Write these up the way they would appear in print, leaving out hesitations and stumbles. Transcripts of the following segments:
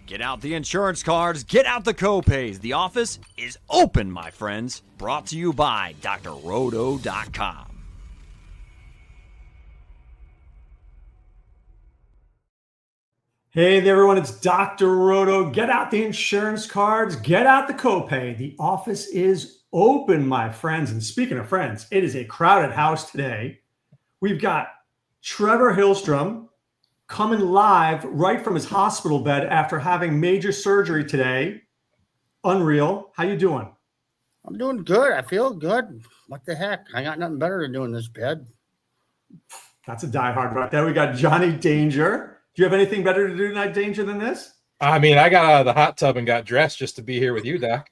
Get out the insurance cards, get out the copays. The office is open, my friends. Brought to you by drroto.com. Hey there, everyone. It's Dr. Roto. Get out the insurance cards, get out the copay. The office is open, my friends. And speaking of friends, it is a crowded house today. We've got Trevor Hillstrom coming live right from his hospital bed after having major surgery today. Unreal. How you doing? I'm doing good. I feel good. What the heck? I got nothing better to do in this bed. That's a diehard right there. We got Johnny Danger. Do you have anything better to do tonight, Danger, than this? I mean, I got out of the hot tub and got dressed just to be here with you, Doc.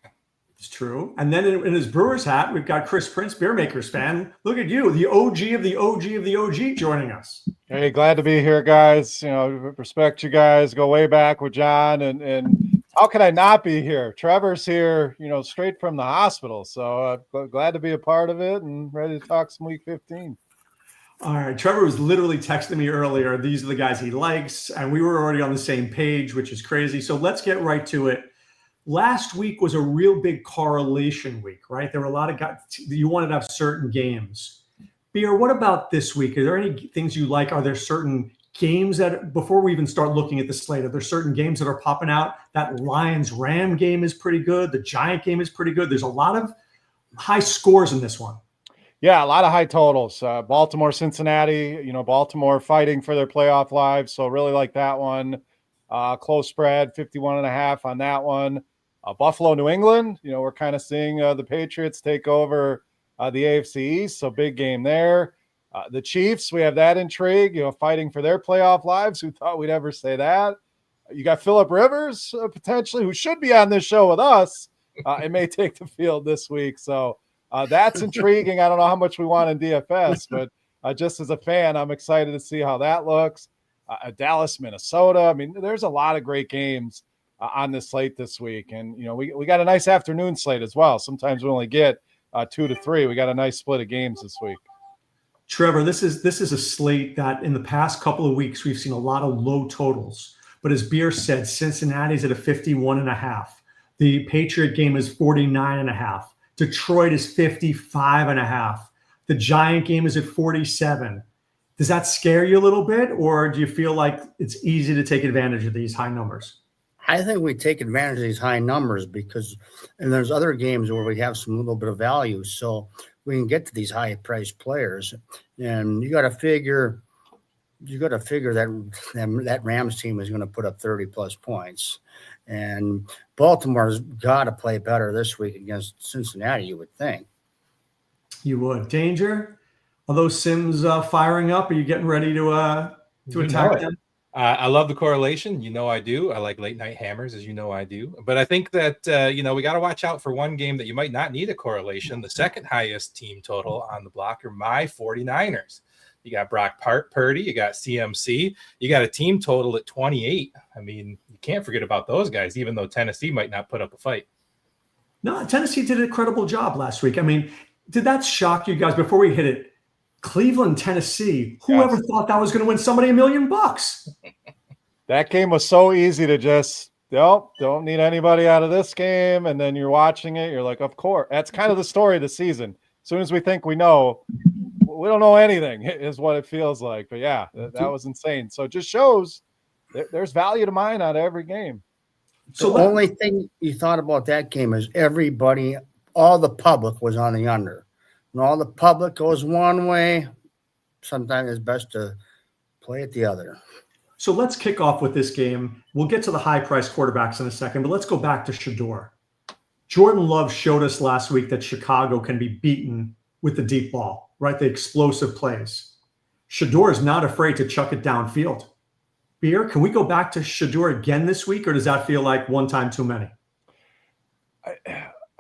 It's true. And then in his Brewers hat, we've got Chris Prince, Beermakers fan. Look at you, the OG of the OG of the OG, joining us. Hey, glad to be here, guys. You know, respect you guys. Go way back with John, and how can I not be here? Trevor's here, you know, straight from the hospital. So glad to be a part of it and ready to talk some Week 15. All right. Trevor was literally texting me earlier. These are the guys he likes, and we were already on the same page, which is crazy. So let's get right to it. Last week was a real big correlation week, right? There were a lot of guys you wanted to have certain games. Beer, what about this week? Are there any things you like? Are there certain games that, before we even start looking at the slate, are there certain games that are popping out? That Lions-Ram game is pretty good. The Giant game is pretty good. There's a lot of high scores in this one. Yeah, a lot of high totals. Baltimore, Cincinnati, you know, Baltimore fighting for their playoff lives. So really like that one. Close spread, 51.5 on that one. Buffalo, New England, you know, we're kind of seeing the Patriots take over the AFC East, so big game there. The Chiefs, we have that intrigue, you know, fighting for their playoff lives. Who thought we'd ever say that? You got Phillip Rivers, potentially, who should be on this show with us. It may take the field this week, so that's intriguing. I don't know how much we want in DFS, but just as a fan, I'm excited to see how that looks. Dallas, Minnesota. I mean, there's a lot of great games on this slate this week. And, you know, we got a nice afternoon slate as well. Sometimes we only get 2 to 3. We got a nice split of games this week. Trevor, this is a slate that in the past couple of weeks, we've seen a lot of low totals. But as Beer said, Cincinnati's at a 51.5. The Patriot game is 49.5. Detroit is 55.5. The Giant game is at 47. Does that scare you a little bit, or do you feel like it's easy to take advantage of these high numbers? I think we take advantage of these high numbers because, and there's other games where we have some little bit of value, so we can get to these high-priced players. And you got to figure that Rams team is going to put up 30-plus points. And Baltimore's got to play better this week against Cincinnati, you would think. You would. Danger? Are those Sims firing up? Are you getting ready to attack them? I love the correlation. You know I do. I like late night hammers, as you know I do. But I think that, you know, we got to watch out for one game that you might not need a correlation. The second highest team total on the block are my 49ers. You got Brock Purdy. You got CMC. You got a team total at 28. I mean, you can't forget about those guys, even though Tennessee might not put up a fight. No, Tennessee did an incredible job last week. I mean, did that shock you guys before we hit it? Cleveland, Tennessee. Whoever thought that was going to win somebody $1 million? That game was so easy to just, don't need anybody out of this game. And then you're watching it. You're like, of course. That's kind of the story of the season. As soon as we think we know, we don't know anything is what it feels like. But yeah, that was insane. So it just shows there's value to mine out of every game. So the only thing you thought about that game is everybody, all the public was on the under. When all the public goes one way, sometimes it's best to play it the other. So let's kick off with this game. We'll get to the high-priced quarterbacks in a second, but let's go back to Shedeur. Jordan Love showed us last week that Chicago can be beaten with the deep ball, right? The explosive plays. Shedeur is not afraid to chuck it downfield. Beer, can we go back to Shedeur again this week, or does that feel like one time too many?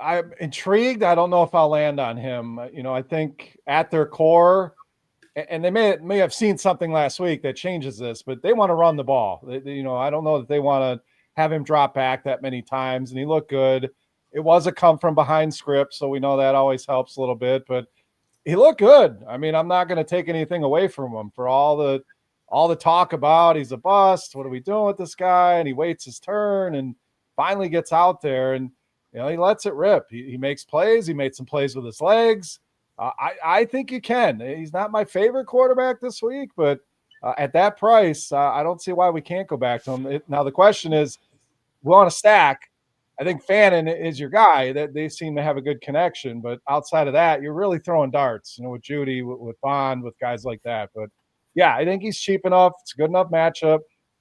I'm intrigued. I don't know if I'll land on him. You know, I think at their core, and they may have seen something last week that changes this, but they want to run the ball. You know, I don't know that they want to have him drop back that many times, and he looked good. It was a come from behind script, so we know that always helps a little bit, but he looked good. I mean, I'm not going to take anything away from him for all all the talk about he's a bust. What are we doing with this guy? And he waits his turn and finally gets out there and, he lets it rip. He makes plays. He made some plays with his legs. I think you can. He's not my favorite quarterback this week, but at that price, I don't see why we can't go back to him. Now, the question is, we want to stack. I think Fannin is your guy. That they seem to have a good connection. But outside of that, you're really throwing darts, with Judy, with Bond, with guys like that. But, yeah, I think he's cheap enough. It's a good enough matchup.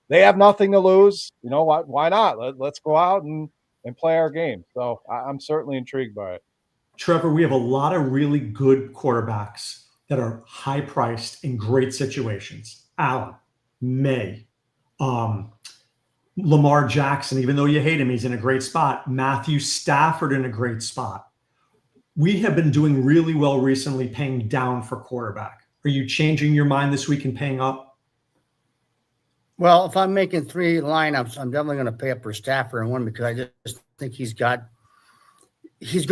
They have nothing to lose. Why not? Let's go out and play our game. So I'm certainly intrigued by it. Trevor, we have a lot of really good quarterbacks that are high priced in great situations. Allen, May, Lamar Jackson, even though you hate him, he's in a great spot. Matthew Stafford in a great spot. We have been doing really well recently paying down for quarterback. Are you changing your mind this week and paying up? Well, if I'm making 3 lineups, I'm definitely going to pay up for Stafford in one because I just think he's going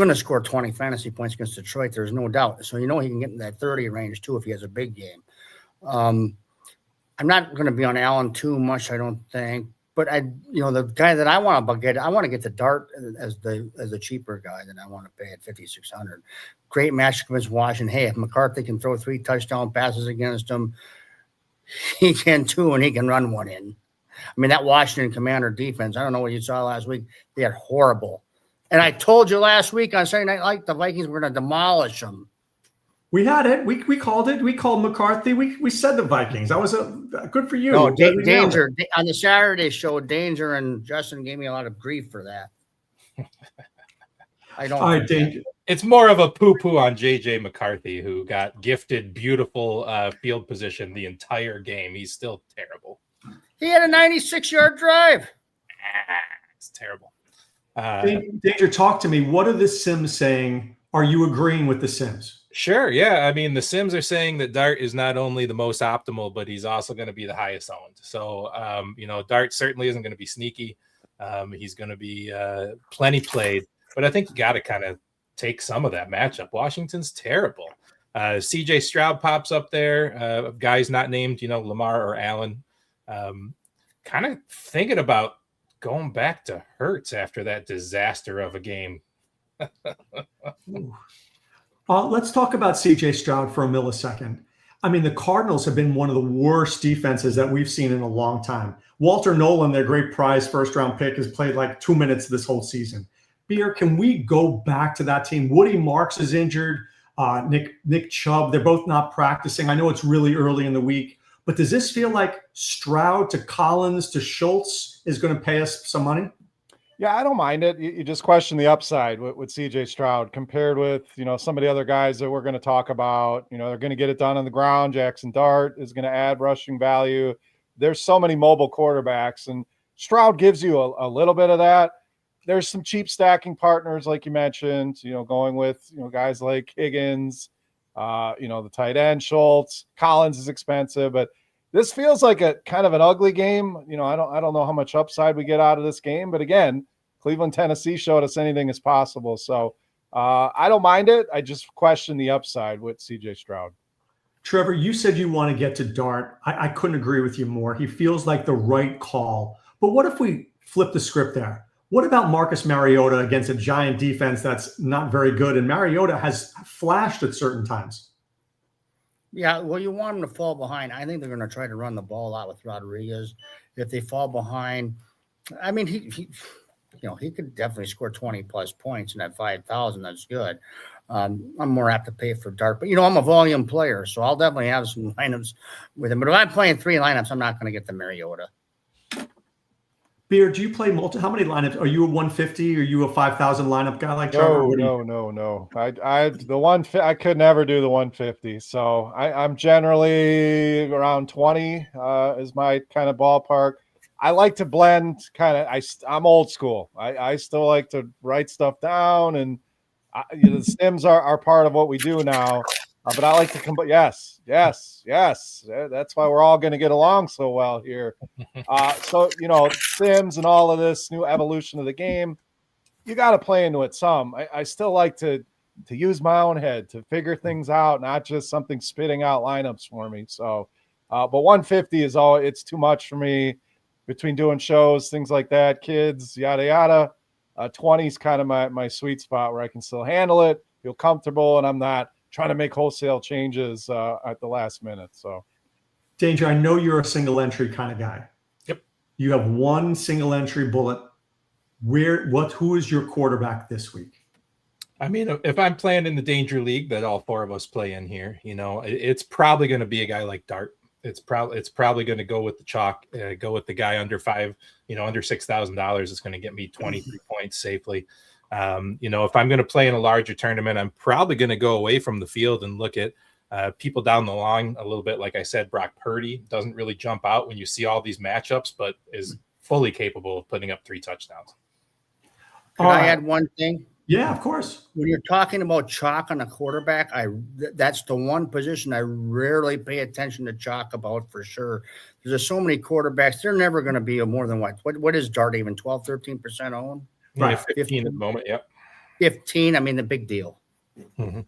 to score 20 fantasy points against Detroit. There's no doubt. So, he can get in that 30 range too if he has a big game. I'm not going to be on Allen too much, I don't think. But the guy that I want to get, I want to get the Dart as the cheaper guy that I want to pay at 5,600. Great match against Washington. Hey, if McCarthy can throw 3 touchdown passes against him, he can too, and he can run one in. I mean, that Washington Commander defense, I don't know what you saw last week. They are horrible. And I told you last week on Saturday Night Live, the Vikings were going to demolish them. We had it. We called it. We called McCarthy. We said the Vikings. That was good for you. No, Danger on the Saturday show. Danger and Justin gave me a lot of grief for that. I don't. All right, Danger. It's more of a poo-poo on JJ McCarthy, who got gifted beautiful field position the entire game. He's still terrible. He had a 96-yard drive. It's terrible. Danger, talk to me. What are the Sims saying? Are you agreeing with the Sims? Sure, yeah. I mean, the Sims are saying that Dart is not only the most optimal, but he's also going to be the highest owned. So, Dart certainly isn't going to be sneaky. He's going to be plenty played. But I think you got to kind of take some of that matchup. Washington's terrible. CJ Stroud pops up there. Guys not named, Lamar or Allen. Kind of thinking about going back to Hurts after that disaster of a game. Let's talk about CJ Stroud for a millisecond. I mean, the Cardinals have been one of the worst defenses that we've seen in a long time. Walter Nolan, their great prize first-round pick, has played like 2 minutes this whole season. Beer, can we go back to that team? Woody Marks is injured. Nick Chubb, they're both not practicing. I know it's really early in the week, but does this feel like Stroud to Collins to Schultz is going to pay us some money? Yeah, I don't mind it. You just question the upside with CJ Stroud compared with, some of the other guys that we're going to talk about. They're going to get it done on the ground. Jackson Dart is going to add rushing value. There's so many mobile quarterbacks, and Stroud gives you a little bit of that. There's some cheap stacking partners, like you mentioned, going with, guys like Higgins, the tight end Schultz. Collins is expensive, but this feels like a kind of an ugly game. I don't know how much upside we get out of this game, but again, Cleveland, Tennessee showed us anything is possible. So I don't mind it. I just question the upside with CJ Stroud. Trevor, you said you want to get to Dart. I couldn't agree with you more. He feels like the right call. But what if we flip the script there? What about Marcus Mariota against a Giant defense that's not very good? And Mariota has flashed at certain times. Yeah, well, you want him to fall behind. I think they're going to try to run the ball out with Rodriguez. If they fall behind, I mean, he could definitely score 20-plus points in that 5,000. That's good. I'm more apt to pay for Dart. But, I'm a volume player, so I'll definitely have some lineups with him. But if I'm playing 3 lineups, I'm not going to get the Mariota. Beer, do you play how many lineups? Are you a 150? Are you a 5,000 lineup guy like Trevor? No. I could never do the 150. So I'm generally around 20 is my kind of ballpark. I like to blend I'm old school. I still like to write stuff down, and the Sims are part of what we do now. But I like to come. Yes. That's why we're all going to get along so well here. So Sims and all of this new evolution of the game, you got to play into it some. I still like to use my own head to figure things out, not just something spitting out lineups for me. So But 150 is all. It's too much for me between doing shows, things like that, kids, yada yada. 20 is kind of my sweet spot where I can still handle it, feel comfortable, and I'm not trying to make wholesale changes at the last minute. So, Danger, I know you're a single entry kind of guy. Yep. You have one single entry bullet. Who is your quarterback this week? I mean, if I'm playing in the Danger League that all four of us play in here, it's probably going to be a guy like Dart. It's probably going to go with the chalk, go with the guy under $5,000, under $6,000 is going to get me 23 points safely. If I'm going to play in a larger tournament, I'm probably going to go away from the field and look at people down the line a little bit. Like I said, Brock Purdy doesn't really jump out when you see all these matchups, but is fully capable of putting up 3 touchdowns. Can I add one thing? Yeah, of course. When you're talking about chalk on a quarterback, that's the one position I rarely pay attention to chalk about for sure. There's so many quarterbacks. They're never going to be more than what is Dart even 12, 13% owned? Right. 15 at the moment. Yep. 15. I mean, the big deal. Mm-hmm.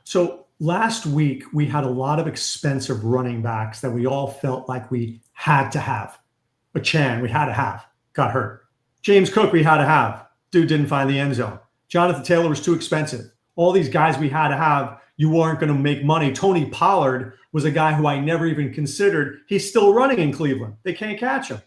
So last week we had a lot of expensive running backs that we all felt like we had to have. But Chan, we had to have, got hurt. James Cook, we had to have. Dude didn't find the end zone. Jonathan Taylor was too expensive. All these guys we had to have, you weren't going to make money. Tony Pollard was a guy who I never even considered. He's still running in Cleveland. They can't catch him.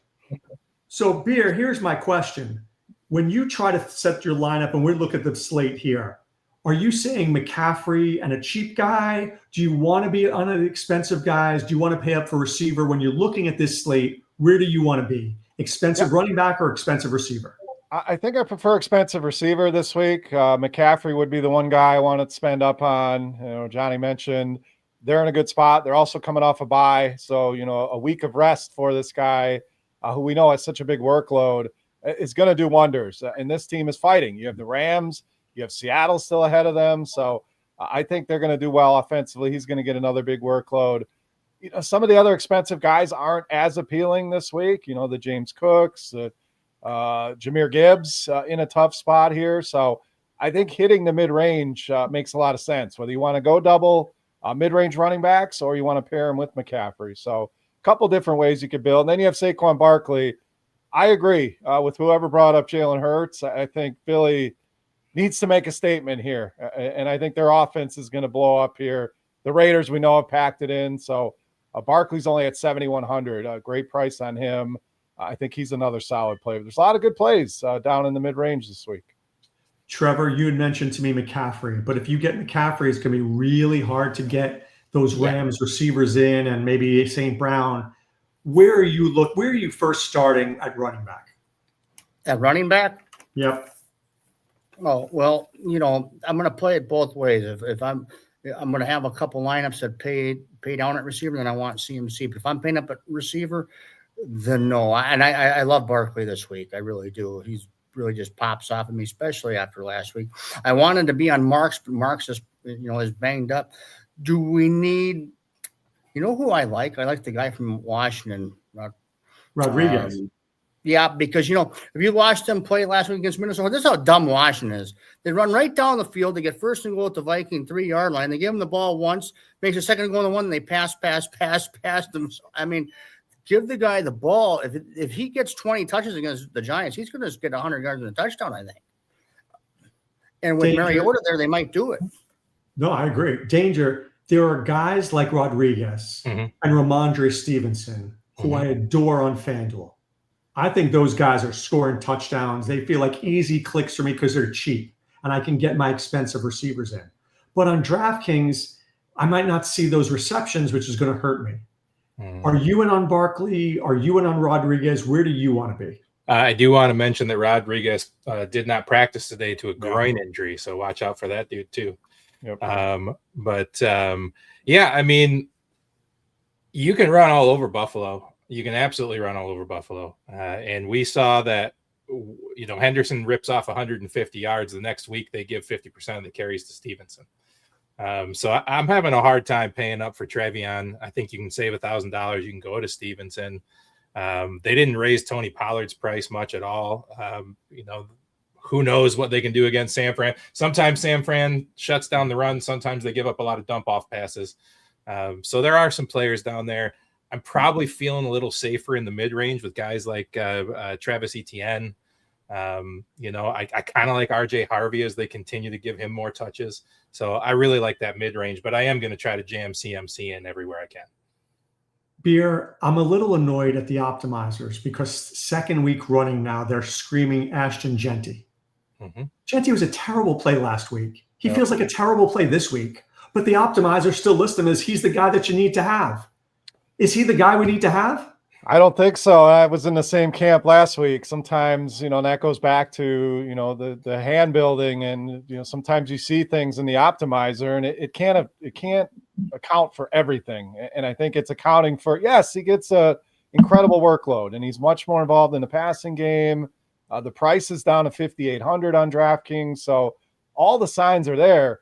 So, Beer, here's my question. When you try to set your lineup, and we look at the slate here, are you saying McCaffrey and a cheap guy? Do you want to be on the expensive guys? Do you want to pay up for receiver? When you're looking at this slate, where do you want to be? Expensive running back or expensive receiver? I think I prefer expensive receiver this week. McCaffrey would be the one guy I want to spend up on. Johnny mentioned they're in a good spot. They're also coming off a bye. So, a week of rest for this guy who we know has such a big workload is going to do wonders. And this team is fighting. You have the Rams. You have Seattle still ahead of them. So I think they're going to do well offensively. He's going to get another big workload. Some of the other expensive guys aren't as appealing this week. The James Cooks, Jahmyr Gibbs in a tough spot here. So I think hitting the mid-range makes a lot of sense, whether you want to go double mid-range running backs or you want to pair them with McCaffrey. So a couple different ways you could build. And then you have Saquon Barkley. I agree with whoever brought up Jalen Hurts. I think Philly needs to make a statement here. And I think their offense is going to blow up here. The Raiders, we know, have packed it in. So Barkley's only at 7,100. A great price on him. I think he's another solid player. There's a lot of good plays down in the mid-range this week. Trevor, you had mentioned to me McCaffrey, but if you get McCaffrey, it's going to be really hard to get those Rams receivers in and maybe St. Brown. Where are you first starting at running back? At running back? Yep. Oh, well, I'm going to play it both ways. If I'm going to have a couple lineups that pay down at receiver, then I want CMC. But if I'm paying up at receiver, then no. And I love Barkley this week. I really do. He's really just pops off at me, especially after last week. I wanted to be on Marks, but Marks is banged up. Do we need, who I like? I like the guy from Washington. Rodriguez. Yeah, because, if you watched them play last week against Minnesota, this is how dumb Washington is. They run right down the field. They get first and goal at the Viking 3-yard line. They give them the ball once, makes a second and goal on the one, and they pass them. So, I mean, give the guy the ball. If he gets 20 touches against the Giants, he's going to get 100 yards and a touchdown, I think. And with Mariota there, they might do it. No, I agree. Danger. There are guys like Rodriguez and Ramondre Stevenson who I adore on FanDuel. I think those guys are scoring touchdowns. They feel like easy clicks for me because they're cheap and I can get my expensive receivers in. But on DraftKings, I might not see those receptions, which is going to hurt me. Are you in on Barkley? Are you in on Rodriguez? Where do you want to be? I do want to mention that Rodriguez did not practice today to a groin injury, so watch out for that dude too. Yep. I mean, you can run all over Buffalo. You can absolutely run all over Buffalo. And we saw that, Henderson rips off 150 yards. The next week, they give 50% of the carries to Stevenson. So I'm having a hard time paying up for Trevion. I think you can save $1,000. You can go to Stevenson. They didn't raise Tony Pollard's price much at all. Who knows what they can do against San Fran. Sometimes San Fran shuts down the run. Sometimes they give up a lot of dump off passes. So there are some players down there. I'm probably feeling a little safer in the mid-range with guys like Travis Etienne. I kind of like RJ Harvey as they continue to give him more touches. So I really like that mid-range, but I am going to try to jam CMC in everywhere I can. Beer, I'm a little annoyed at the optimizers because second week running now, they're screaming Ashton Genty. Genty was a terrible play last week. He feels like a terrible play this week, but the optimizers still list him as he's the guy that you need to have. Is he the guy we need to have? I don't think so. I was in the same camp last week. Sometimes, that goes back to, the hand building, and, sometimes you see things in the optimizer and it can't account for everything. And I think it's accounting for, yes, he gets a incredible workload and he's much more involved in the passing game. The price is down to 5,800 on DraftKings. So all the signs are there.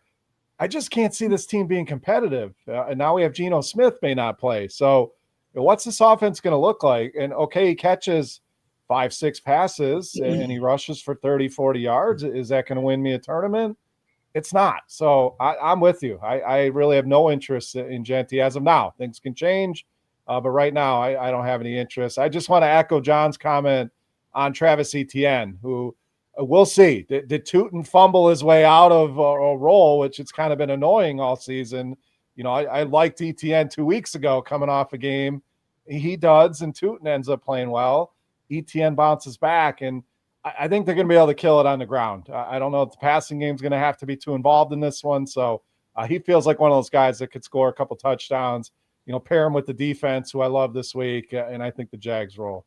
I just can't see this team being competitive. And now we have Geno Smith may not play. So what's this offense going to look like? And okay, he catches 5-6 passes and he rushes for 30-40 yards. Is that going to win me a tournament? It's not. So I'm with you. I really have no interest in Genty as of now. Things can change, but right now I don't have any interest. I just want to echo John's comment on Travis Etienne, who we'll see. Did Tootin fumble his way out of a role, which it's kind of been annoying all season. I liked Etienne 2 weeks ago coming off a game. He does, and Tootin ends up playing well. Etienne bounces back, and I think they're going to be able to kill it on the ground. I don't know if the passing game is going to have to be too involved in this one. So he feels like one of those guys that could score a couple touchdowns, pair him with the defense, who I love this week, and I think the Jags roll.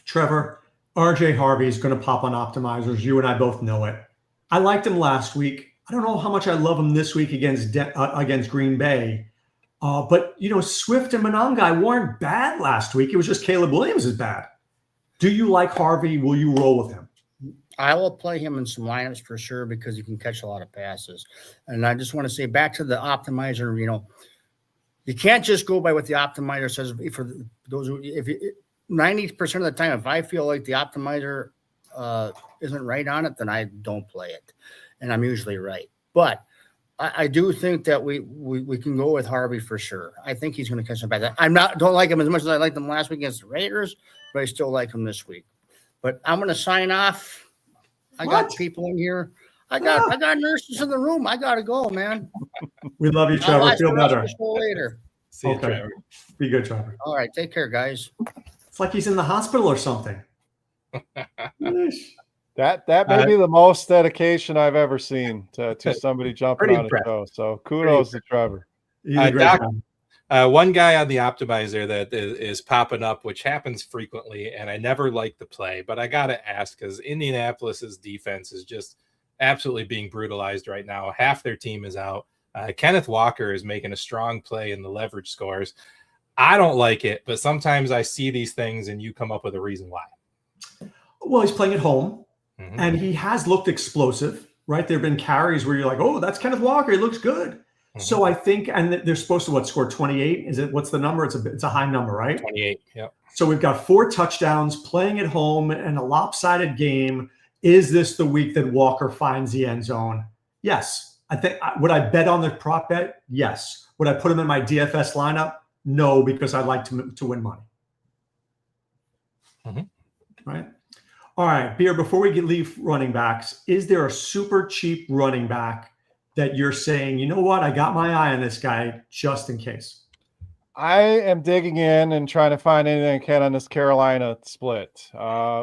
Trevor, RJ Harvey is going to pop on optimizers. You and I both know it. I liked him last week. I don't know how much I love him this week against Green Bay. But, Swift and Monangai weren't bad last week. It was just Caleb Williams is bad. Do you like Harvey? Will you roll with him? I will play him in some lineups for sure because he can catch a lot of passes. And I just want to say back to the optimizer, you can't just go by what the optimizer says. For those, 90% of the time, if I feel like the optimizer isn't right on it, then I don't play it. And I'm usually right. But I do think that we can go with Harvey for sure. I think he's going to catch some passes. Don't like him as much as I liked him last week against the Raiders, but I still like him this week. But I'm going to sign off. I got people in here. I got nurses in the room. I got to go, man. We love you, Trevor. Feel better. Later. See you, Trevor. Be good, Trevor. All right. Take care, guys. It's like he's in the hospital or something. That may be the most dedication I've ever seen to somebody jumping on a show. So kudos to Trevor. One guy on the optimizer that is popping up, which happens frequently, and I never like the play, but I got to ask because Indianapolis's defense is just absolutely being brutalized right now. Half their team is out. Kenneth Walker is making a strong play in the leverage scores. I don't like it, but sometimes I see these things and you come up with a reason why. Well, he's playing at home. And he has looked explosive, right? There have been carries where you're like, oh, that's Kenneth Walker. He looks good. So I think, and they're supposed to score 28? What's the number? It's a high number, right? 28, yeah. So we've got 4 touchdowns playing at home and a lopsided game. Is this the week that Walker finds the end zone? Yes. I think, would I bet on the prop bet? Yes. Would I put him in my DFS lineup? No, because I'd like to win money. Right? All right, Beer, before we leave running backs, is there a super cheap running back that you're saying, you know what, I got my eye on this guy just in case? I am digging in and trying to find anything I can on this Carolina split.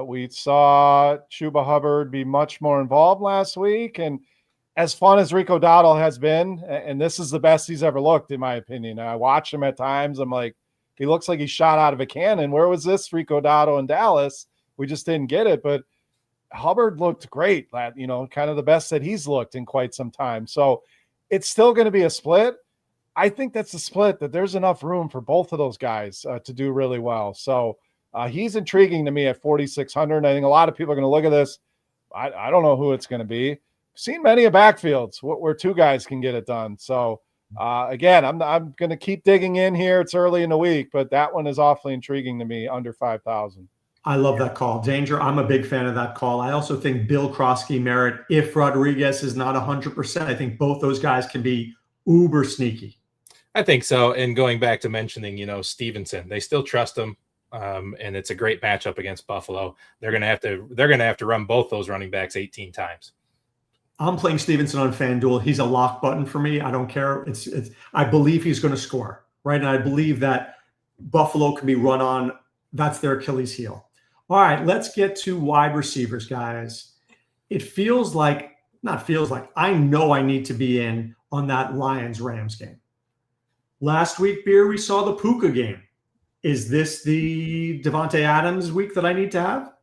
We saw Chuba Hubbard be much more involved last week, and as fun as Rico Dowdle has been, and this is the best he's ever looked, in my opinion. I watch him at times. I'm like, he looks like he shot out of a cannon. Where was this Rico Dowdle in Dallas? We just didn't get it, but Hubbard looked great, kind of the best that he's looked in quite some time. So it's still going to be a split. I think that's a split that there's enough room for both of those guys to do really well. So he's intriguing to me at 4,600. I think a lot of people are going to look at this. I don't know who it's going to be. I've seen many of backfields where 2 guys can get it done. So again, I'm going to keep digging in here. It's early in the week, but that one is awfully intriguing to me, under 5,000. I love that call. Danger, I'm a big fan of that call. I also think Bill Krosky Merritt, if Rodriguez is not 100%, I think both those guys can be uber sneaky. I think so. And going back to mentioning, Stevenson, they still trust him. And it's a great matchup against Buffalo. They're gonna have to run both those running backs 18 times. I'm playing Stevenson on FanDuel. He's a lock button for me. I don't care. I believe he's going to score, right? And I believe that Buffalo can be run on. That's their Achilles heel. All right, let's get to wide receivers, guys. It feels like, I know I need to be in on that Lions-Rams game. Last week, Beer, we saw the Puka game. Is this the Devontae Adams week that I need to have?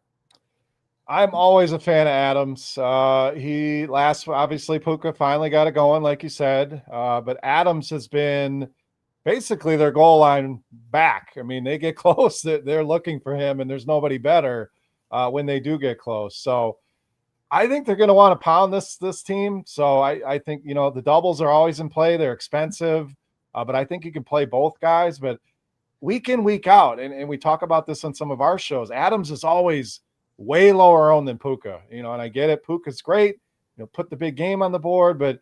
I'm always a fan of Adams. Obviously Puka finally got it going, like you said. But Adams has been basically their goal line back. I mean, they get close. They're looking for him, and there's nobody better when they do get close. So I think they're going to want to pound this team. So I think, the doubles are always in play. They're expensive, but I think you can play both guys. But week in, week out, and we talk about this on some of our shows, Adams is always way lower owned than Puka, and I get it. Puka's great, put the big game on the board, but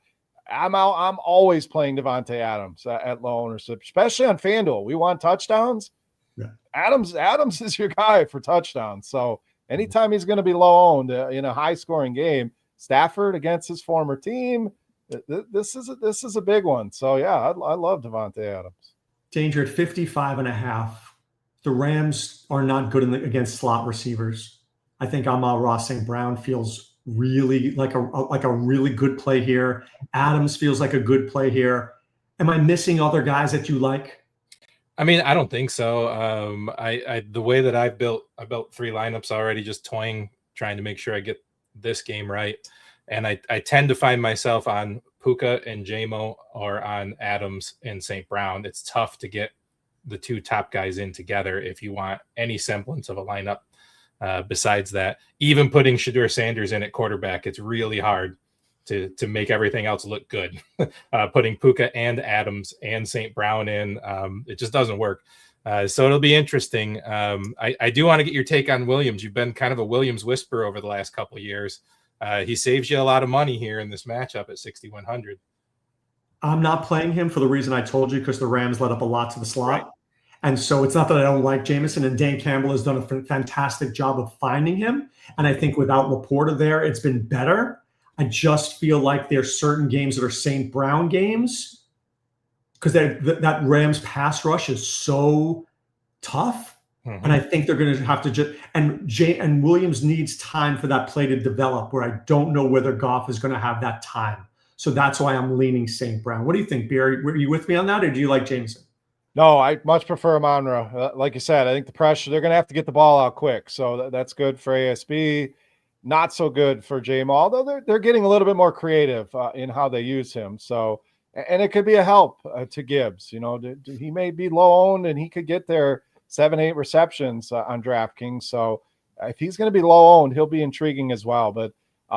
I'm always playing Devontae Adams at low ownership, especially on FanDuel. We want touchdowns. Yeah. Adams is your guy for touchdowns. So anytime he's going to be low owned in a high scoring game, Stafford against his former team, this is a big one. So yeah, I love Devontae Adams. Danger at 55.5. The Rams are not good against slot receivers. I think Amon-Ra St. Brown feels really like a really good play here. Adams feels like a good play here. Am I missing other guys that you like? I mean, I don't think so. The way that I built 3 lineups already, just trying to make sure I get this game right. And I tend to find myself on Puka and JMO or on Adams and St. Brown. It's tough to get the 2 top guys in together if you want any semblance of a lineup. Besides that, even putting Shadur Sanders in at quarterback, it's really hard to make everything else look good. Putting Puka and Adams and St. Brown in, it just doesn't work. So it'll be interesting. I do want to get your take on Williams. You've been kind of a Williams whisperer over the last couple of years. He saves you a lot of money here in this matchup at 6,100. I'm not playing him for the reason I told you, because the Rams let up a lot to the slot. Right. And so it's not that I don't like Jameson, and Dan Campbell has done a fantastic job of finding him. And I think without Laporta there, it's been better. I just feel like there's certain games that are St. Brown games, because that Rams pass rush is so tough. Mm-hmm. And I think they're going to have to and Williams needs time for that play to develop, where I don't know whether Goff is going to have that time. So that's why I'm leaning St. Brown. What do you think, Barry? Were you with me on that, or do you like Jameson? No, I much prefer Amon-Ra. Like you said, I think the pressure, they're going to have to get the ball out quick. So that's good for ASB. Not so good for JMO, although they're getting a little bit more creative in how they use him. So, and it could be a help to Gibbs. He may be low owned and he could get there 7-8 receptions on DraftKings. So if he's going to be low owned, he'll be intriguing as well. But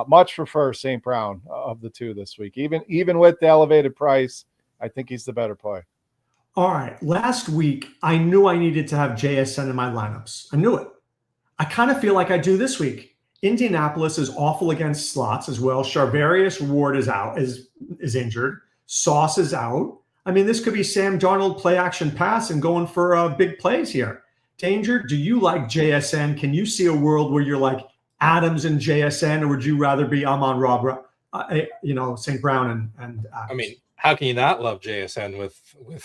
much prefer St. Brown of the 2 this week. Even with the elevated price, I think he's the better play. All right. Last week, I knew I needed to have JSN in my lineups. I knew it. I kind of feel like I do this week. Indianapolis is awful against slots as well. Charvarius Ward is out, is injured. Sauce is out. I mean, this could be Sam Darnold play action pass and going for big plays here. Danger, do you like JSN? Can you see a world where you're like Adams and JSN, or would you rather be Amon-Ra, St. Brown and Adams? I mean, how can you not love JSN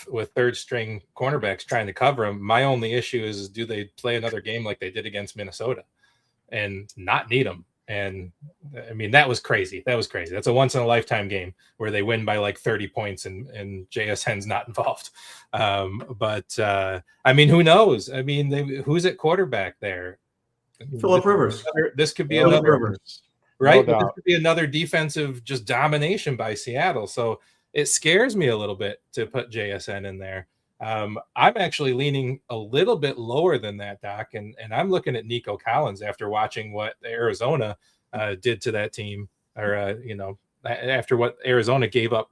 with third string cornerbacks trying to cover him? My only issue is do they play another game like they did against Minnesota and not need him? And I mean, that was crazy. That's a once in a lifetime game where they win by like 30 points and JSN's not involved. But I mean, who knows? I mean, who's at quarterback there? Phillip Rivers. This could be another Rivers. Right? No, this could be another defensive just domination by Seattle. So it scares me a little bit to put JSN in there. I'm actually leaning a little bit lower than that, Doc, and I'm looking at Nico Collins after watching what Arizona did to that team, or after what Arizona gave up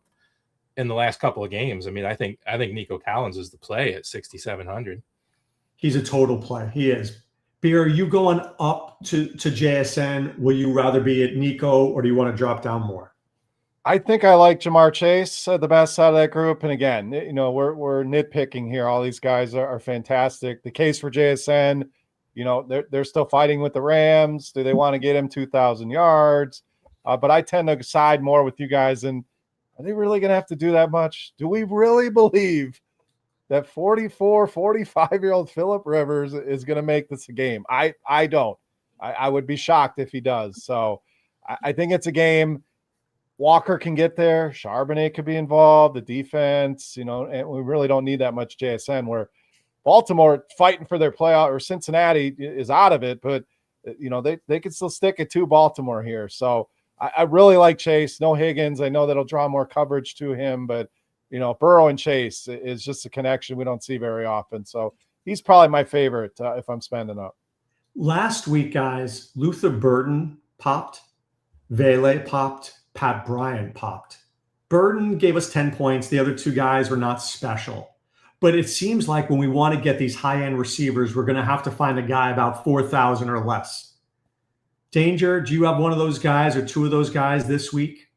in the last couple of games. I mean, I think Nico Collins is the play at 6,700. He's a total play. He is. Beer, are you going up to JSN? Will you rather be at Nico, or do you want to drop down more? I think I like Jamar Chase, the best out of that group. And again, we're nitpicking here. All these guys are fantastic. The case for JSN, they're still fighting with the Rams. Do they want to get him 2,000 yards? But I tend to side more with you guys. And are they really going to have to do that much? Do we really believe that 44, 45-year-old Phillip Rivers is going to make this a game? I don't. I would be shocked if he does. So I think it's a game. Walker can get there. Charbonnet could be involved. The defense, and we really don't need that much JSN. Where Baltimore fighting for their playoff, or Cincinnati is out of it, but they could still stick it to Baltimore here. So I really like Chase. No Higgins. I know that'll draw more coverage to him, but Burrow and Chase is just a connection we don't see very often. So he's probably my favorite if I'm spending up. Last week, guys, Luther Burden popped, Vele popped, Pat Bryant popped. Burden gave us 10 points. The other two guys were not special. But it seems like when we want to get these high-end receivers, we're going to have to find a guy about 4,000 or less. Danger, do you have one of those guys or two of those guys this week?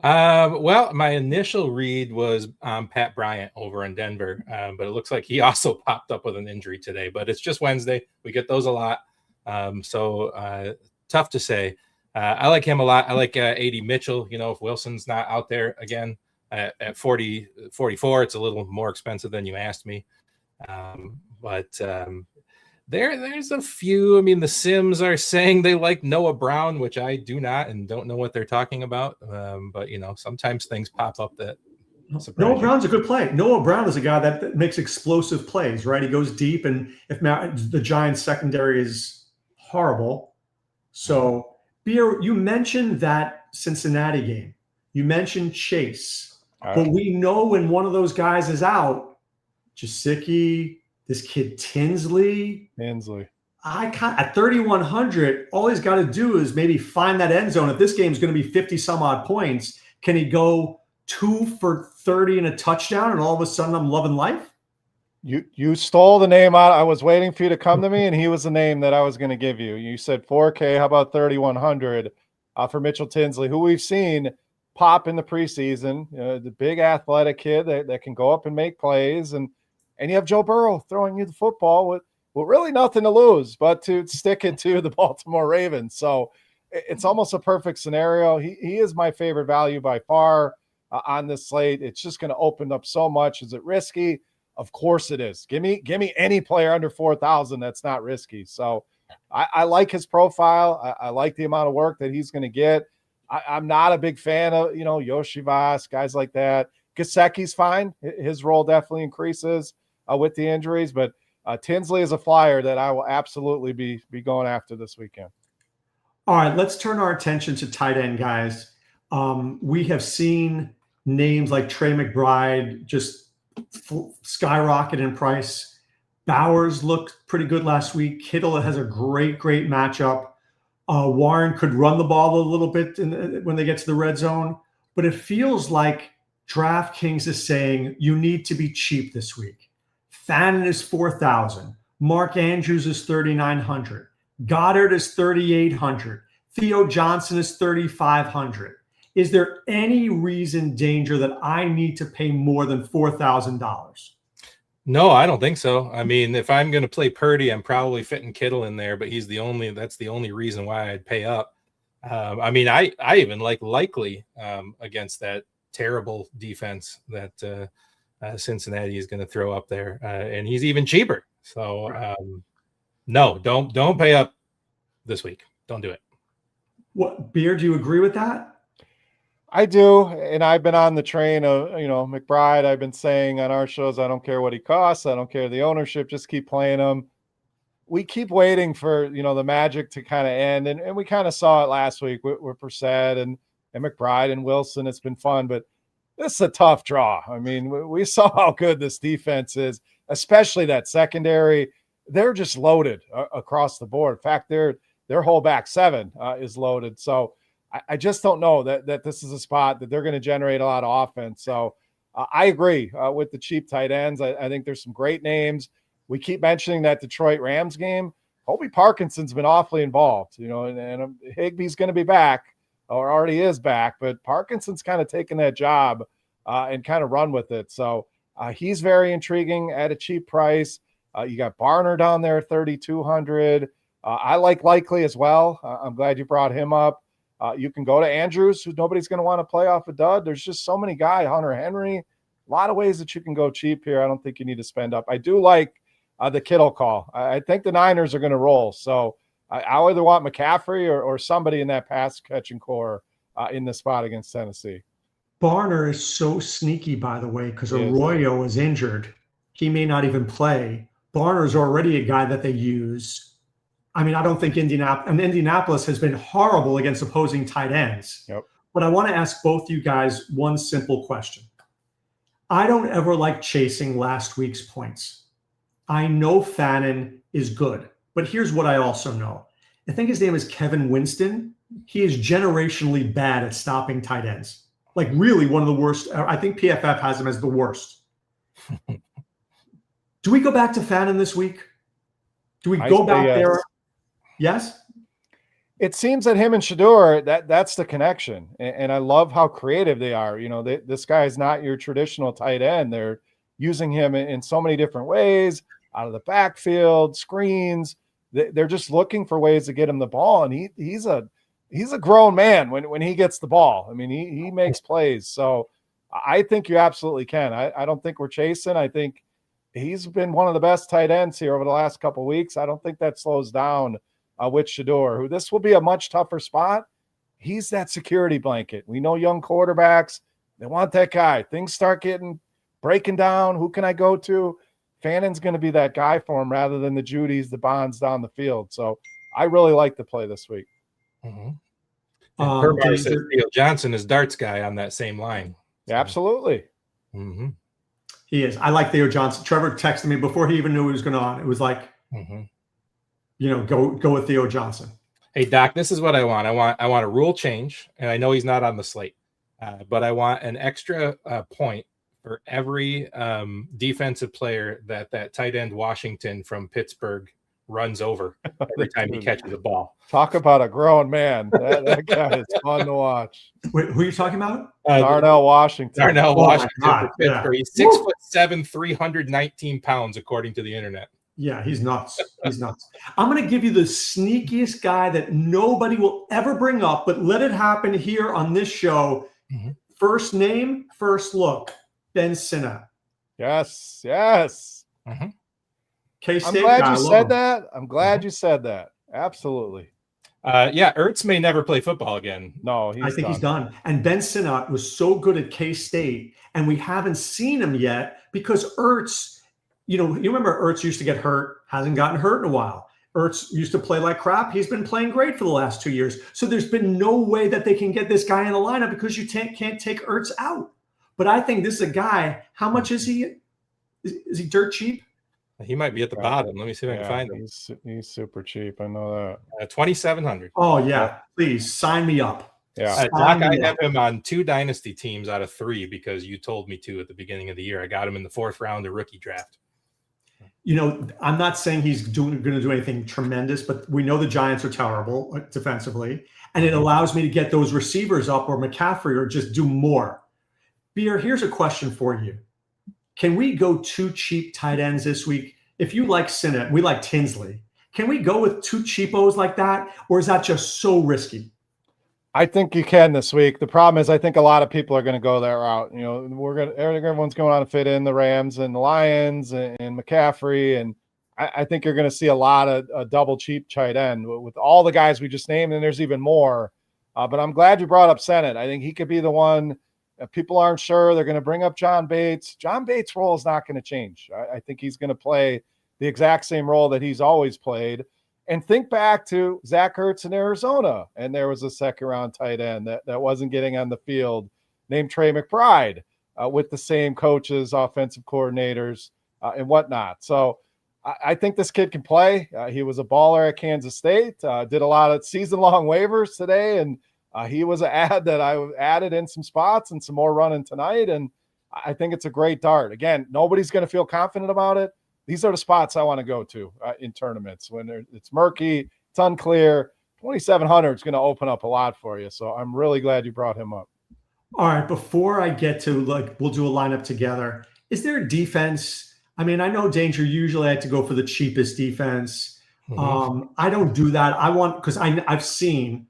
Well, my initial read was Pat Bryant over in Denver, but it looks like he also popped up with an injury today. But it's just Wednesday. We get those a lot. So tough to say. I like him a lot. I like AD Mitchell. If Wilson's not out there again at 44, it's a little more expensive than you asked me. But there's a few. I mean, the Sims are saying they like Noah Brown, which I do not and don't know what they're talking about. But sometimes things pop up that surprise Noah Brown's a good play. Noah Brown is a guy that makes explosive plays, right? He goes deep, and if the Giants secondary is horrible. So Beer, you mentioned that Cincinnati game. You mentioned Chase. But we know when one of those guys is out, Jasicki, this kid Tinsley. At 3,100, all he's got to do is maybe find that end zone. If this game's going to be 50 some odd points, can he go 2 for 30 and a touchdown, and all of a sudden I'm loving life? You stole the name out. I was waiting for you to come to me, and he was the name that I was going to give you. You said 4K. How about 3,100 for Mitchell Tinsley, who we've seen pop in the preseason? The big athletic kid that can go up and make plays, and you have Joe Burrow throwing you the football with really nothing to lose but to stick it to the Baltimore Ravens. So it's almost a perfect scenario. He is my favorite value by far on this slate. It's just going to open up so much. Is it risky? Of course it is. Give me any player under 4,000 that's not risky. So I like his profile. I like the amount of work that he's going to get. I'm not a big fan of, Yoshi Voss, guys like that. Gesicki's fine. His role definitely increases with the injuries, but Tinsley is a flyer that I will absolutely be going after this weekend. All right, let's turn our attention to tight end, guys. We have seen names like Trey McBride just skyrocket in price. Bowers looked pretty good last week. Kittle has a great matchup. Warren could run the ball a little bit when they get to the red zone, but it feels like DraftKings is saying you need to be cheap this week. Fannin is 4,000. Mark Andrews is 3,900. Goddard is 3,800. Theo Johnson is 3,500. Is there any reason, Danger, that I need to pay more than $4,000? No, I don't think so. I mean, if I'm going to play Purdy, I'm probably fitting Kittle in there, but that's the only reason why I'd pay up. I mean, I even like Likely against that terrible defense that Cincinnati is going to throw up there, and he's even cheaper. So no, don't pay up this week. Don't do it. What, Beer, do you agree with that? I do, and I've been on the train of, McBride. I've been saying on our shows, I don't care what he costs. I don't care the ownership. Just keep playing him. We keep waiting for, the magic to kind of end, and we kind of saw it last week with Brissett and McBride and Wilson. It's been fun, but this is a tough draw. I mean, we saw how good this defense is, especially that secondary. They're just loaded across the board. In fact, their whole back seven is loaded. So I just don't know that this is a spot that they're going to generate a lot of offense. So I agree with the cheap tight ends. I think there's some great names. We keep mentioning that Detroit Rams game. Colby Parkinson's been awfully involved, and Higbee's going to be back. or already is back, but Parkinson's kind of taken that job and kind of run with it. So he's very intriguing at a cheap price. You got Barner down there, 3,200. I like Likely as well. I'm glad you brought him up. You can go to Andrews, who nobody's going to want to play off a dud. There's just so many guys. Hunter Henry, a lot of ways that you can go cheap here. I don't think you need to spend up. I do like the Kittle call. I think the Niners are going to roll. So I either want McCaffrey or somebody in that pass catching core in the spot against Tennessee. Barner is so sneaky, by the way, because Arroyo is injured. He may not even play. Barner is already a guy that they use. I mean, I don't think Indianapolis has been horrible against opposing tight ends. Yep. But I want to ask both you guys one simple question. I don't ever like chasing last week's points. I know Fannin is good, but here's what I also know. I think his name is Kevin Winston. He is generationally bad at stopping tight ends. Like really one of the worst. I think PFF has him as the worst. Do we go back to Fannin this week? Do we go back there? Yes? It seems that him and Shador, that's the connection. And I love how creative they are. You know, this guy is not your traditional tight end. They're using him in so many different ways, out of the backfield, screens. They're just looking for ways to get him the ball. And he's a grown man when he gets the ball. I mean, he makes plays. So I think you absolutely can. I don't think we're chasing. I think he's been one of the best tight ends here over the last couple of weeks. I don't think that slows down with Shador, who this will be a much tougher spot. He's that security blanket. We know young quarterbacks, they want that guy. Things start breaking down. Who can I go to? Fannin's going to be that guy for him rather than the Judys, the Bonds down the field. So I really like the play this week. Mm-hmm. Herbar says Theo Johnson is Dart's guy on that same line. So. Absolutely. Mm-hmm. He is. I like Theo Johnson. Trevor texted me before he even knew he was going on. It was like, go with Theo Johnson. Hey, Doc, this is what I want. I want a rule change, and I know he's not on the slate, but I want an extra point for every defensive player that tight end Washington from Pittsburgh runs over every time he catches the ball. Talk about a grown man. That guy is fun to watch. Wait, who are you talking about? Darnell Washington. Darnell Washington for Pittsburgh. Yeah. He's 6'7", 319 pounds, according to the internet. Yeah, he's nuts. He's nuts. I'm going to give you the sneakiest guy that nobody will ever bring up, but let it happen here on this show. Mm-hmm. First name, first look. Ben Sinnott. Yes. Mm-hmm. K-State. I'm glad you said that. I'm glad you said that. Absolutely. Ertz may never play football again. No, I think he's done. And Ben Sinnott was so good at K-State, and we haven't seen him yet because Ertz, you remember Ertz used to get hurt, hasn't gotten hurt in a while. Ertz used to play like crap. He's been playing great for the last 2 years. So there's been no way that they can get this guy in the lineup because you can't take Ertz out. But I think this is a guy, how much is he? Is he dirt cheap? He might be at the bottom. Let me see if I can find him. He's super cheap. I know that. 2,700. Oh, yeah. Please sign me up. Yeah. Doc, I have him on 2 dynasty teams out of 3 because you told me to at the beginning of the year. I got him in the 4th round of rookie draft. I'm not saying he's going to do anything tremendous, but we know the Giants are terrible defensively, and it allows me to get those receivers up or McCaffrey or just do more. Beer, here's a question for you. Can we go 2 cheap tight ends this week? If you like Sinnott, we like Tinsley. Can we go with 2 cheapos like that, or is that just so risky? I think you can this week. The problem is I think a lot of people are going to go that route. Everyone's going on to fit in the Rams and the Lions and McCaffrey. And I think you're going to see a lot of double cheap tight end with all the guys we just named. And there's even more. But I'm glad you brought up Sinnott. I think he could be the one. If people aren't sure, they're going to bring up John Bates. John Bates' role is not going to change. I think he's going to play the exact same role that he's always played. And think back to Zach Ertz in Arizona, and there was a second-round tight end that wasn't getting on the field named Trey McBride with the same coaches, offensive coordinators, and whatnot. So I think this kid can play. He was a baller at Kansas State, did a lot of season-long waivers today, and he was an ad that I added in some spots and some more running tonight, and I think it's a great dart. Again, nobody's going to feel confident about it. These are the spots I want to go to in tournaments when it's murky, it's unclear. 2,700 is going to open up a lot for you. So I'm really glad you brought him up. All right, before I get to we'll do a lineup together. Is there a defense? I mean, I know Danger usually I like to go for the cheapest defense. I don't do that. I want because I've seen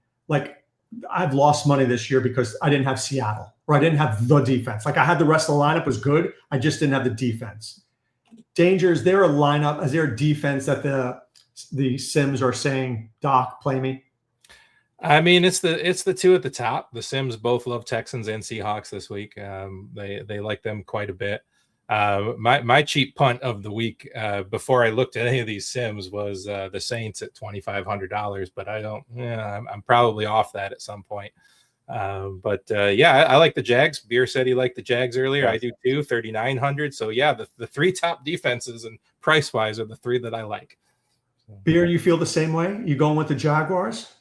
I've lost money this year because I didn't have Seattle or I didn't have the defense. Like I had the rest of the lineup was good. I just didn't have the defense. Danger, is there a lineup? Is there a defense that the Sims are saying, Doc, play me? I mean, it's the two at the top. The Sims both love Texans and Seahawks this week. They like them quite a bit. My cheap punt of the week before I looked at any of these Sims was the Saints at $2,500, but I'm probably off that at some point. I like the Jags. Beer said he liked the Jags earlier. Yeah. I do too, 3,900. So yeah, the three top defenses and price wise are the three that I like. Beer, you feel the same way? You going with the Jaguars?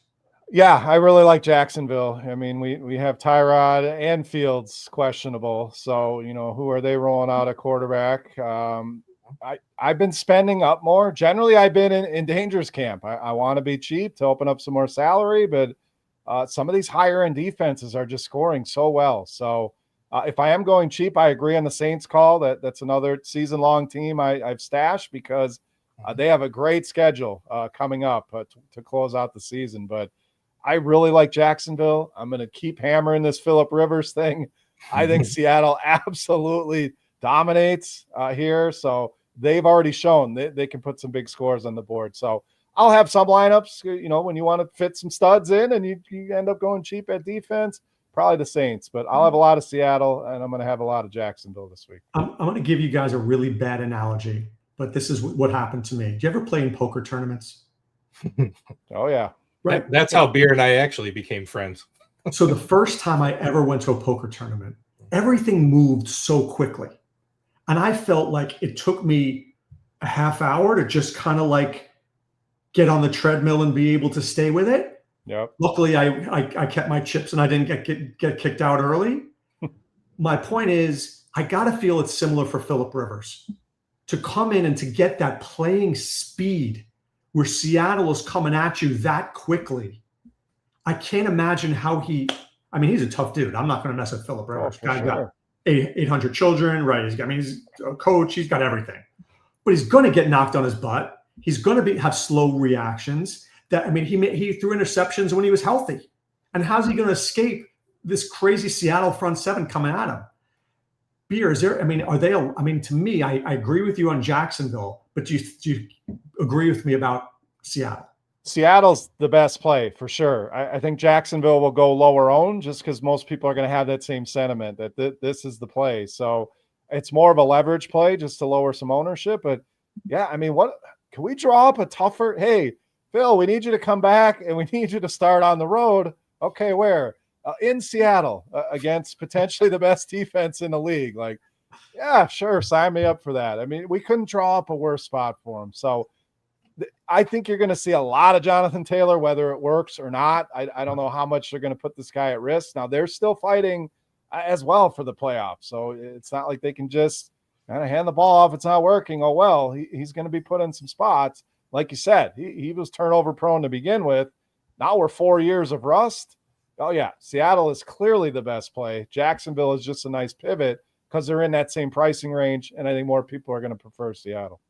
Yeah, I really like Jacksonville. I mean, we have Tyrod and Fields questionable. So, who are they rolling out at quarterback? I've been spending up more. Generally, I've been in Danger's camp. I want to be cheap to open up some more salary, but some of these higher end defenses are just scoring so well. So if I am going cheap, I agree on the Saints call. That's another season-long team I've stashed because they have a great schedule coming up to close out the season. But I really like Jacksonville. I'm going to keep hammering this Phillip Rivers thing. I think Seattle absolutely dominates here. So they've already shown they can put some big scores on the board. So I'll have some lineups, when you want to fit some studs in and you end up going cheap at defense, probably the Saints. But I'll have a lot of Seattle, and I'm going to have a lot of Jacksonville this week. I'm going to give you guys a really bad analogy, but this is what happened to me. Do you ever play in poker tournaments? Oh, yeah. Right. That's how Beer and I actually became friends. So the first time I ever went to a poker tournament, everything moved so quickly. And I felt like it took me a half hour to just kind of get on the treadmill and be able to stay with it. Yep. Luckily, I kept my chips and I didn't get kicked out early. My point is, I got to feel it's similar for Phillip Rivers. To come in and to get that playing speed where Seattle is coming at you that quickly. I can't imagine how he's a tough dude. I'm not going to mess with Phillip Rivers. Guy's got 800 children, right? He's a coach. He's got everything. But he's going to get knocked on his butt. He's going to have slow reactions. He threw interceptions when he was healthy. And how's he going to escape this crazy Seattle front seven coming at him? Beer, to me, I agree with you on Jacksonville, but do you agree with me about Seattle? Seattle's the best play for sure. I think Jacksonville will go lower owned just because most people are going to have that same sentiment that this is the play. So it's more of a leverage play just to lower some ownership. But yeah, what can we draw up a tougher? Hey, Phil, we need you to come back and we need you to start on the road. Okay, where? In Seattle against potentially the best defense in the league. Yeah, sure. Sign me up for that. We couldn't draw up a worse spot for him. So I think you're going to see a lot of Jonathan Taylor, whether it works or not. I don't know how much they're going to put this guy at risk. Now they're still fighting as well for the playoffs. So it's not like they can just kind of hand the ball off. It's not working. Oh, well, he's going to be put in some spots. Like you said, he was turnover prone to begin with. Now we're 4 years of rust. Oh, yeah, Seattle is clearly the best play. Jacksonville is just a nice pivot because they're in that same pricing range, and I think more people are going to prefer Seattle.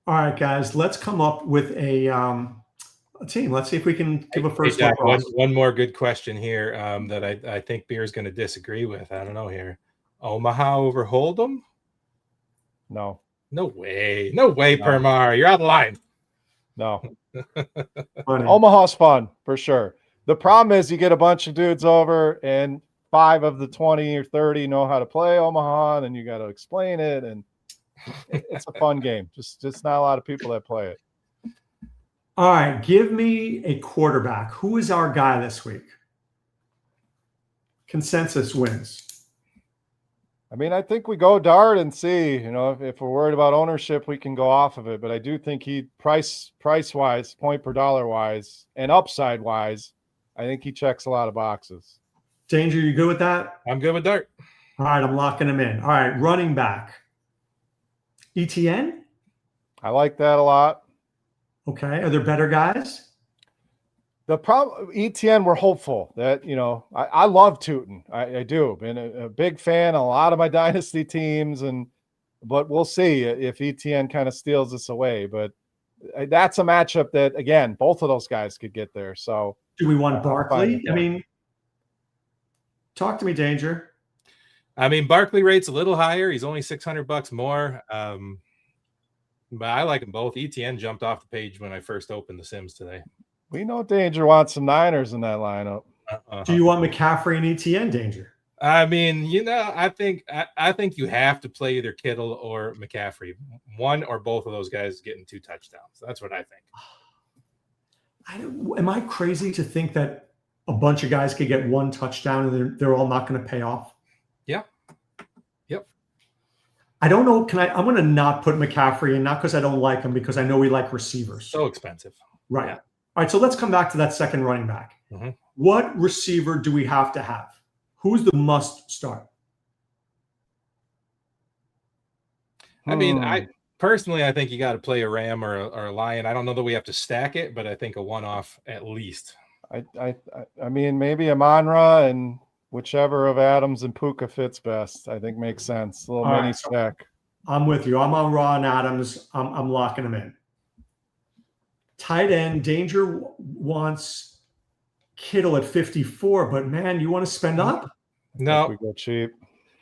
All right, guys, let's come up with a team. Let's see if we can give a first Jack, one more good question here that I think Beer is going to disagree with. I don't know here. Omaha over Hold'em? No. No way. No way, no. Permar. You're out of line. No. Omaha's fun, for sure. The problem is you get a bunch of dudes over and 5 of the 20 or 30 know how to play Omaha, and you got to explain it. And it's a fun game. Just not a lot of people that play it. All right. Give me a quarterback. Who is our guy this week? Consensus wins. I think we go dart and see, if we're worried about ownership, we can go off of it. But I do think he price wise, point per dollar wise, and upside wise, I think he checks a lot of boxes. Danger, you good with that? I'm good with dart. All right, I'm locking him in. All right, running back. ETN? I like that a lot. Okay. Are there better guys? The problem, ETN, we're hopeful that, I love Tootin. I do. Been a big fan of a lot of my dynasty teams, but we'll see if ETN kind of steals this away. But that's a matchup that, again, both of those guys could get there. So do we want Barkley? I mean, talk to me, Danger. I mean, Barkley rate's a little higher. He's only $600 more. But I like them both. ETN jumped off the page when I first opened the Sims today. We know Danger wants some Niners in that lineup. Do you want McCaffrey and ETN, Danger? I mean, I think you have to play either Kittle or McCaffrey. One or both of those guys getting 2 touchdowns. That's what I think. Am I crazy to think that a bunch of guys could get 1 touchdown and they're all not going to pay off? Yeah. Yep. I don't know. I'm going to not put McCaffrey in, not because I don't like him, because I know we like receivers. So expensive. Right. Yeah. All right, so let's come back to that second running back. Mm-hmm. What receiver do we have to have? Who's the must start? I mean, I think you got to play a Ram or a Lion. I don't know that we have to stack it, but I think a one-off at least. I mean, maybe Amon-Ra and whichever of Adams and Puka fits best, I think makes sense. A little mini stack. I'm with you. I'm on Ra and Adams. I'm locking them in. Tight end, Danger wants Kittle at 54, but man, you want to spend up? No, we go cheap.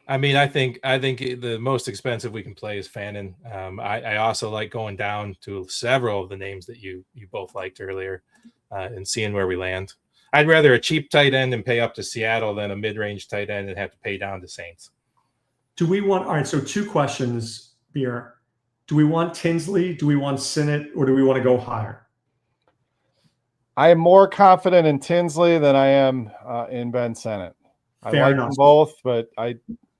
I mean, I think the most expensive we can play is Fannin. I also like going down to several of the names that you both liked earlier and seeing where we land. I'd rather a cheap tight end and pay up to Seattle than a mid-range tight end and have to pay down to Saints. All right, so 2 questions, Beer. Do we want Tinsley, do we want Sinnott, or do we want to go higher? I am more confident in Tinsley than I am in Ben Sinnott. I like them both, but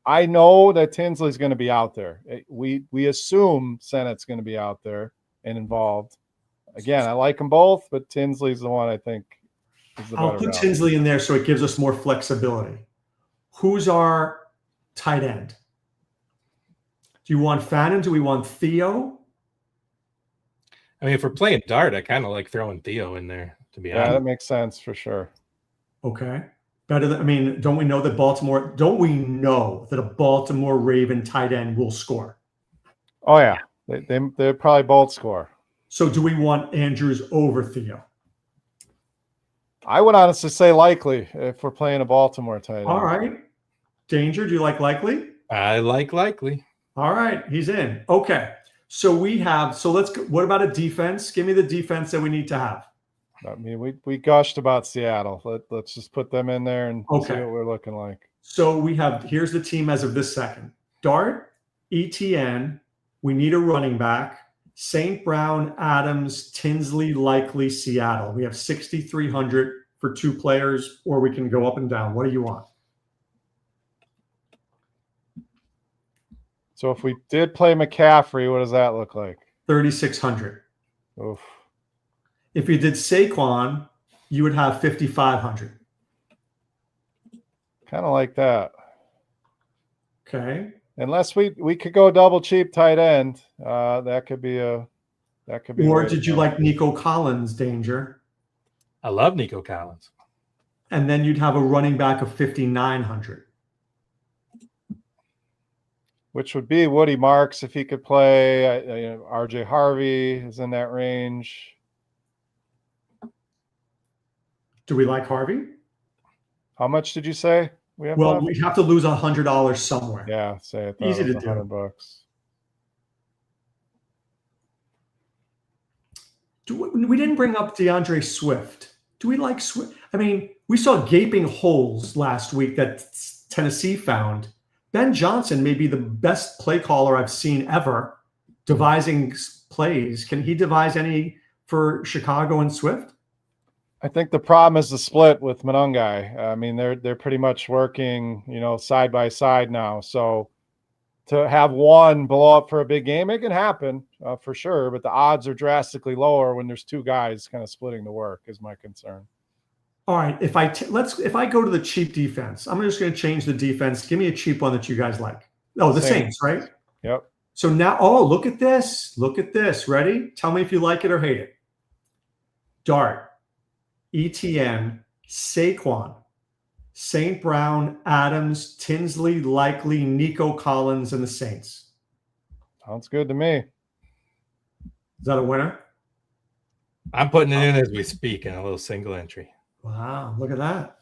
I know that Tinsley's going to be out there. We assume Sennett's going to be out there and involved. Again, I like them both, but Tinsley's the one I think is the better I'll put route. Tinsley in there so it gives us more flexibility. Who's our tight end? Do you want Fannin? Do we want Theo? I mean, if we're playing Dart, I kind of like throwing Theo in there, to be honest. Yeah, that makes sense for sure. Okay. Better than, don't we know that a Baltimore Raven tight end will score? Oh, yeah. They probably both score. So do we want Andrews over Theo? I would honestly say likely if we're playing a Baltimore tight end. All right. Danger, do you like likely? I like likely. All right. He's in. Okay. So what about a defense? Give me the defense that we need to have. I mean, we gushed about Seattle. Let's just put them in there and see what we're looking like. So here's the team as of this second. Dart, ETN, we need a running back. St. Brown, Adams, Tinsley, likely, Seattle. We have 6,300 for 2 players, or we can go up and down. What do you want? So if we did play McCaffrey, what does that look like? 3,600. Oof. If you did Saquon, you would have 5,500. Kind of like that. Okay. Unless we could go double cheap tight end, that could be. Or did you like Nico Collins, Danger? I love Nico Collins. And then you'd have a running back of 5,900. Which would be Woody Marks if he could play. RJ Harvey is in that range. Do we like Harvey? How much did you say? We have to lose $100 somewhere. Yeah, say it. Easy to do. $100. We didn't bring up DeAndre Swift. Do we like Swift? I mean, we saw gaping holes last week that Tennessee found. Ben Johnson may be the best play caller I've seen ever devising plays. Can he devise any for Chicago and Swift? I think the problem is the split with Monangai. I mean, they're pretty much working, side by side now. So to have one blow up for a big game, it can happen for sure, but the odds are drastically lower when there's 2 guys kind of splitting the work. Is my concern. All right, if I go to the cheap defense, I'm just going to change the defense. Give me a cheap one that you guys like. Oh, the Saints, right? Yep. So now, look at this. Look at this. Ready? Tell me if you like it or hate it. Dart. ETN, Saquon, St. Brown, Adams, Tinsley, Likely, Nico Collins, and the Saints. Sounds good to me. Is that a winner? I'm putting it in as we speak in a little single entry. Wow, look at that.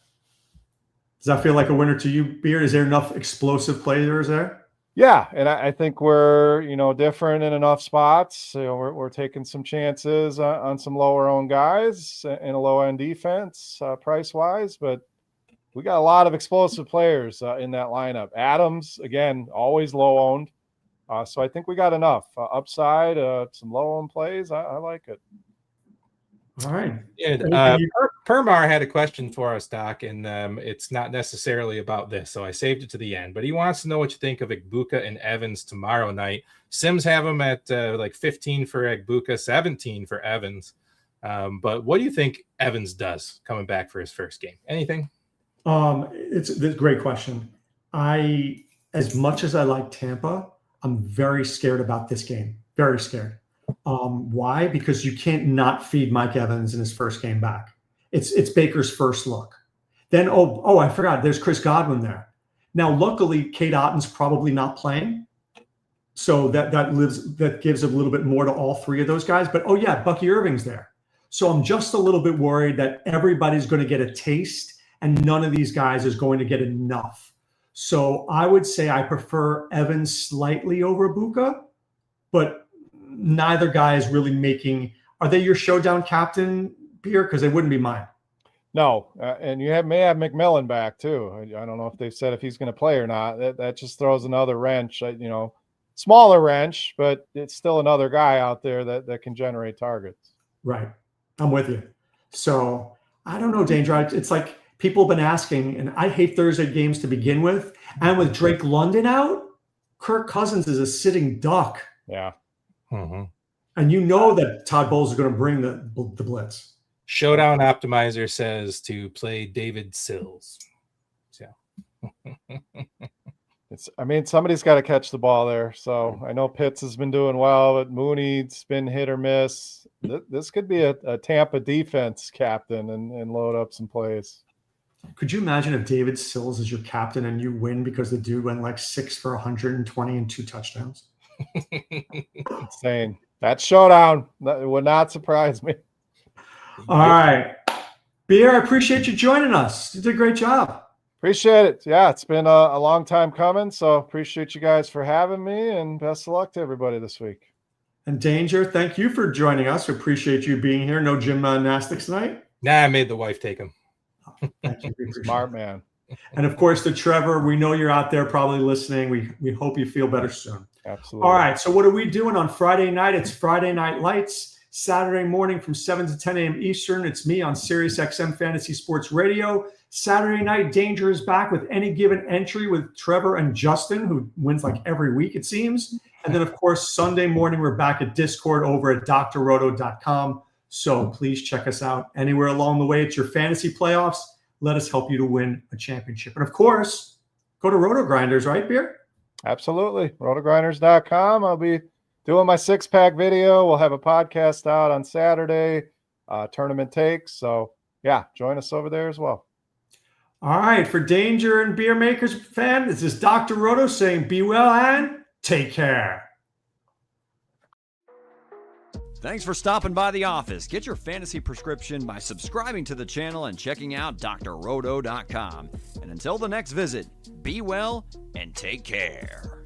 Does that feel like a winner to you, Beard? Is there enough explosive players there? Yeah, and I think we're, different in enough spots. We're taking some chances on some lower-owned guys in a low-end defense price-wise, but we got a lot of explosive players in that lineup. Adams, again, always low-owned. So I think we got enough upside, some low-owned plays. I like it. All right. Yeah, Permar had a question for us, Doc, and it's not necessarily about this, so I saved it to the end. But he wants to know what you think of Egbuka and Evans tomorrow night. Sims have him at 15 for Egbuka, 17 for Evans. But what do you think Evans does coming back for his first game? Anything? It's a great question. As much as I like Tampa, I'm very scared about this game. Very scared. Why? Because you can't not feed Mike Evans in his first game back. It's Baker's first look. Then, I forgot. There's Chris Godwin there. Now, luckily, Kate Otten's probably not playing, so that gives a little bit more to all three of those guys. But Bucky Irving's there. So I'm just a little bit worried that everybody's going to get a taste, and none of these guys is going to get enough. So I would say I prefer Evans slightly over Buka, but neither guy is really making. Are they your showdown captain, Beer? Because they wouldn't be mine. No, and you may have McMillan back too. I don't know if they've said if he's going to play or not. That just throws another wrench. Smaller wrench, but it's still another guy out there that can generate targets. Right, I'm with you. So I don't know, Danger. It's like people have been asking, and I hate Thursday games to begin with. And with Drake London out, Kirk Cousins is a sitting duck. Yeah. Mm-hmm. And you know that Todd Bowles is going to bring the blitz. Showdown Optimizer says to play David Sills. So. Somebody's got to catch the ball there. So I know Pitts has been doing well, but Mooney's been hit or miss. This could be a Tampa defense captain and load up some plays. Could you imagine if David Sills is your captain and you win because the dude went 6 for 120 and 2 touchdowns? Insane. That showdown, that would not surprise me. All right. Beer, I appreciate you joining us. You did a great job. Appreciate it. Yeah, it's been a long time coming, so appreciate you guys for having me, and best of luck to everybody this week. And Danger, thank you for joining us. We appreciate you being here. No gymnastics tonight? Nah, I made the wife take him. Thank you. Smart man. And of course, to Trevor, we know you're out there probably listening. We hope you feel better soon. Absolutely. All right. So what are we doing on Friday night? It's Friday Night Lights. Saturday morning from 7 to 10 a.m. Eastern. It's me on Sirius XM Fantasy Sports Radio. Saturday night, Danger is back with Any Given Entry with Trevor and Justin, who wins every week, it seems. And then, of course, Sunday morning, we're back at Discord over at drroto.com. So please check us out anywhere along the way. It's your fantasy playoffs. Let us help you to win a championship. And, of course, go to RotoGrinders, right, Beer? Absolutely. RotoGrinders.com. I'll be doing my 6-pack video. We'll have a podcast out on Saturday, tournament takes. So, yeah, join us over there as well. All right. For Danger and Beermakersfan, this is Dr. Roto saying be well and take care. Thanks for stopping by the office. Get your fantasy prescription by subscribing to the channel and checking out drroto.com. And until the next visit, be well and take care.